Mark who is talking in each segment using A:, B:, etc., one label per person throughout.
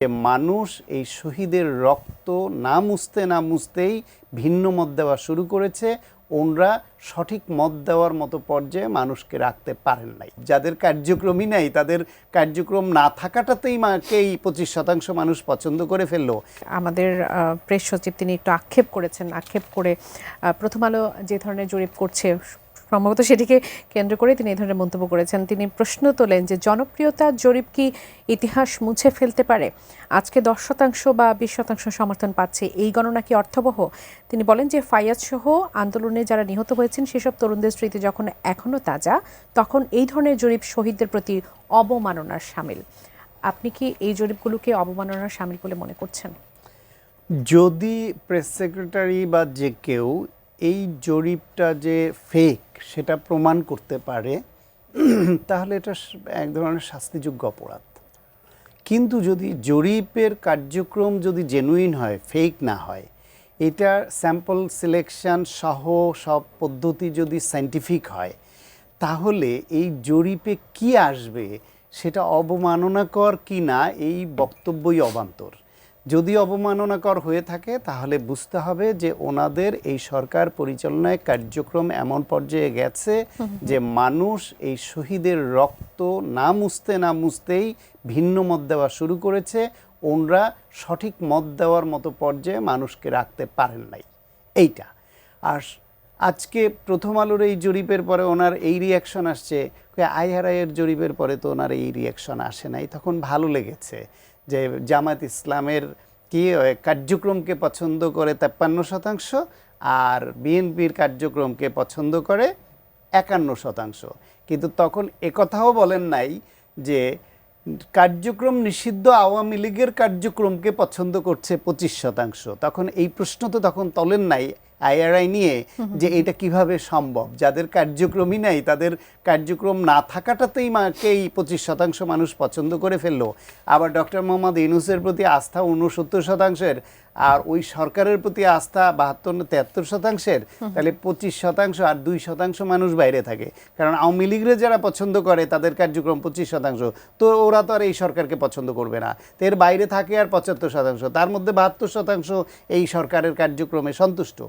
A: যে মানুষ এই শহীদের রক্ত না মুছতেই ভিন্ন মত দেওয়া শুরু করেছে। ওনরা সঠিক মত দেওয়ার মতো পর্যায়ে মানুষকে রাখতে পারেন নাই। যাদের কার্যক্রমই নাই তাদের কার্যক্রম না থাকাটাতেই মাকেই 25% মানুষ পছন্দ করে ফেললো।
B: আমাদের প্রেস সচিব তিনি একটু আক্ষেপ করেছেন, আক্ষেপ করে প্রথম আলো যে ধরনের জরিপ করছে সম্ভবত সেটিকে কেন্দ্র করে তিনি এই ধরনের মন্তব্য করেছেন। তিনি প্রশ্ন তোলেন যে জনপ্রিয়তা জরিপ কি ইতিহাস মুছে ফেলতে পারে? আজকে 10% বা 20% সমর্থন পাচ্ছে, এই গণনা কি অর্থবহ? তিনি বলেন যে ফাইয়াজ সহ আন্দোলনে যারা নিহত হয়েছেন সেসব তরুণদের স্মৃতি যখন এখনও তাজা, তখন এই ধরনের জরিপ শহীদদের প্রতি অবমাননার শামিল। আপনি কি এই জরিপগুলোকে অবমাননার শামিল বলে মনে করছেন?
A: যদি প্রেস সেক্রেটারি বা যে কেউ এই জরিপটা যে ফেক সেটা প্রমাণ করতে পারে তাহলে এটা এক ধরনের শাস্তিযোগ্য অপরাধ। কিন্তু যদি জরিপের কার্যক্রম যদি জেনুইন হয়, ফেক না হয়, এটা স্যাম্পল সিলেকশন সহ সব পদ্ধতি যদি সায়েন্টিফিক হয়, তাহলে এই জরিপে কি আসবে সেটা অবমাননাকর কি না এই বক্তব্যই অবান্তর। যদি অবমাননাকর হয়ে থাকে তাহলে বুঝতে হবে যে ওনাদের এই সরকার পরিচালনায় কার্যক্রম এমন পর্যায়ে গেছে যে মানুষ এই শহীদের রক্ত না মুছতেই ভিন্ন মত দেওয়া শুরু করেছে। ওনরা সঠিক মত দেওয়ার মতো পর্যায়ে মানুষকে রাখতে পারেন নাই। এইটা আর আজকে প্রথম আলোর এই জরিপের পরে ওনার এই রিয়াকশন আসছে, আইআরআইয়ের জরিপের পরে তো ওনার এই রিয়াকশন আসে নাই। তখন ভালো লেগেছে যে জামায়াত ইসলামের কি কার্যক্রমকে পছন্দ করে 53% আর বিএনপির কার্যক্রমকে পছন্দ করে 51%। কিন্তু তখন একথাও বলেন নাই যে কার্যক্রম নিষিদ্ধ আওয়ামী লীগের কার্যক্রমকে পছন্দ করছে 25%। তখন এই প্রশ্ন তো তখন তোলেন নাই আইআরআই নিয়ে যে এটা কিভাবে সম্ভব, যাদের কার্যক্রমই নাই তাদের কার্যক্রম না থাকাটাতেই মাকেই 25% মানুষ পছন্দ করে ফেললো। আবার ডক্টর মোহাম্মদ ইউনূসের প্রতি আস্থা 69%, আর ওই সরকারের প্রতি আস্থা 72-73%। তাহলে 25% আর 2% মানুষ বাইরে থাকে, কারণ আওয়ামী লীগরে যারা পছন্দ করে তাদের কার্যক্রম 25%, তো ওরা তো আর এই সরকারকে পছন্দ করবে না। তো এর বাইরে থাকে আর 75%, তার মধ্যে 72% এই সরকারের কার্যক্রমে সন্তুষ্ট।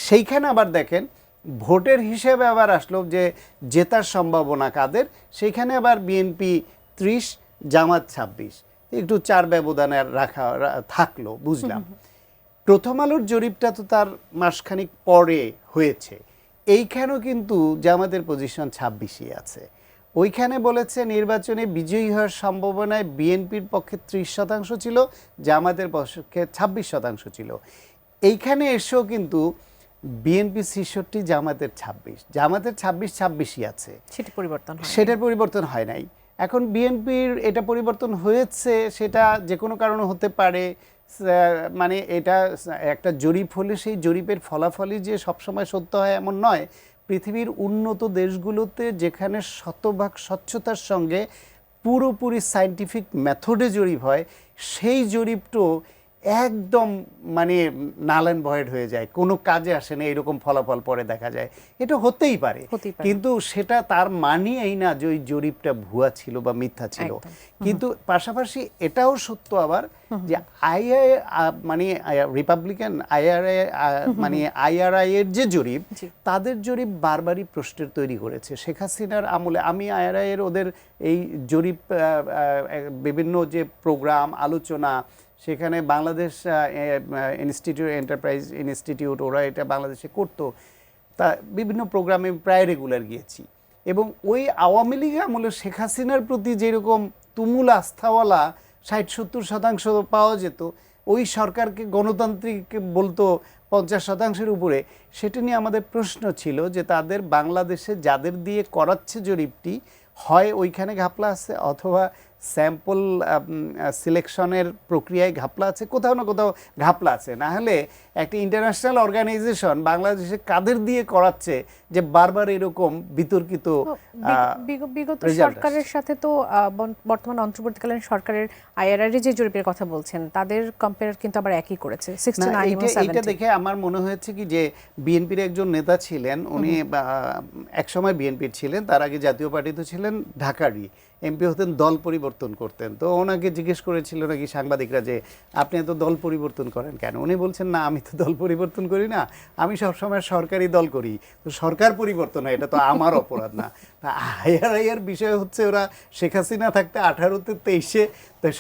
A: সেইখানে আবার দেখেন ভোটের হিসেবে আবার আসলো যে জেতার সম্ভাবনা কাদের, সেইখানে আবার বিএনপি 30, জামাত 26, একটু 4 ব্যবধানে রাখা থাকলো, বুঝলাম। প্রথম আলোর জরিপটা তো তার মাসখানিক পরে হয়েছে, এইখানেও কিন্তু জামাতের পজিশন 26ই আছে। ওইখানে বলেছে নির্বাচনে বিজয়ী হওয়ার সম্ভাবনায় বিএনপির পক্ষে 30% ছিল, জামাতের পক্ষে 26% ছিল। এইখানে এসেও কিন্তু বিএনপি 66, জামাতের 26, জামাতের 26ই আছে, সেটার পরিবর্তন হয় নাই। এখন বিএনপির এটা পরিবর্তন হয়েছে, সেটা যে কোনো কারণে হতে পারে। মানে এটা একটা জরিপ হলে সেই জরিপের ফলাফলই যে সবসময় সত্য হয় এমন নয়। পৃথিবীর উন্নত দেশগুলোতে যেখানে শতভাগ স্বচ্ছতার সঙ্গে পুরোপুরি সায়েন্টিফিক মেথডে জরিপ হয়, সেই জরিপটাও একদম মানে নাল অ্যান্ড ভয়েড হয়ে যায়, কোনো কাজে আসে না, এরকম ফলাফল পরে দেখা যায়। এটা হতেই পারে, কিন্তু সেটা তার মানে এই না যে ওই জরিপটা ভুয়া ছিল বা মিথ্যা ছিল। কিন্তু পাশাপাশি এটাও সত্য আবার যে আইআই মানে রিপাবলিকান আইআরআই মানে আইআরআই এর যে জরিপ, তাদের জরিপ বারবারই প্রশ্নের তৈরি করেছে। শেখ হাসিনার আমলে আমি আইআরআই এর ওদের এই জরিপ বিভিন্ন যে প্রোগ্রাম আলোচনা, সেখানে বাংলাদেশ ইনস্টিটিউট এন্টারপ্রাইজ ইনস্টিটিউট ওরা এটা বাংলাদেশে করতো, তা বিভিন্ন প্রোগ্রামে প্রায় রেগুলার গিয়েছি। এবং ওই আওয়ামী লীগ আমলে শেখ হাসিনার প্রতি যেরকম তুমুল আস্থাওয়ালা 60-70% পাওয়া যেত, ওই সরকারকে গণতান্ত্রিক বলতো 50%-এর উপরে, সেটা নিয়ে আমাদের প্রশ্ন ছিল যে তাদের বাংলাদেশে যাদের দিয়ে করাচ্ছে জরিপটি, হয় ওইখানে ঘাপলা আছে অথবা স্যাম্পল সিলেকশনের প্রক্রিয়ায় ঘাপলা আছে, কোথাও না কোথাও ঘাপলা আছে। না হলে একটা ইন্টারন্যাশনাল অর্গানাইজেশন বাংলাদেশে কাদের দিয়ে করাচ্ছে যে বারবার এরকম বিতর্কিত
B: বিগত সরকারের সাথে তো বর্তমান অন্তর্বর্তীকালীন সরকারের আইআরআই যে জরিপের কথা বলছেন তাদের কম্পেয়ার কিন্তু আবার একই করেছে 69 এবং 70।
A: এটা দেখে আমার মনে হয়েছে কি যে বিএনপির একজন নেতা ছিলেন, উনি একসময় বিএনপির ছিলেন, তার আগে জাতীয় পার্টিতে ছিলেন, ঢাকারই, এমপি হতেন দল পরিবর্তন করতেন। তো ওনাকে জিজ্ঞেস করেছিল নাকি সাংবাদিকরা যে আপনি এত দল পরিবর্তন করেন কেন? উনি বলছেন না, আমি তো দল পরিবর্তন করি না, আমি সবসময় সরকারি দল করি, তো সরকার পরিবর্তন হয়, এটা তো আমার অপরাধ না। আইআরআইয়ের বিষয় হচ্ছে ওরা শেখ হাসিনা থাকতে 18-তে 23-এ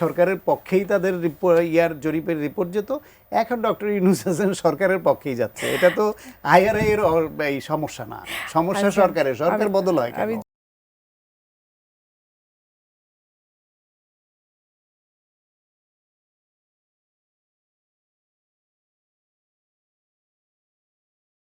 A: সরকারের পক্ষেই তাদের জরিপের রিপোর্ট যেত, এখন ডক্টর ইউনূস হাসান সরকারের পক্ষেই যাচ্ছে। এটা তো আইআরআই এর এই সমস্যা না, সমস্যা সরকারের, সরকার বদল হয় কেন?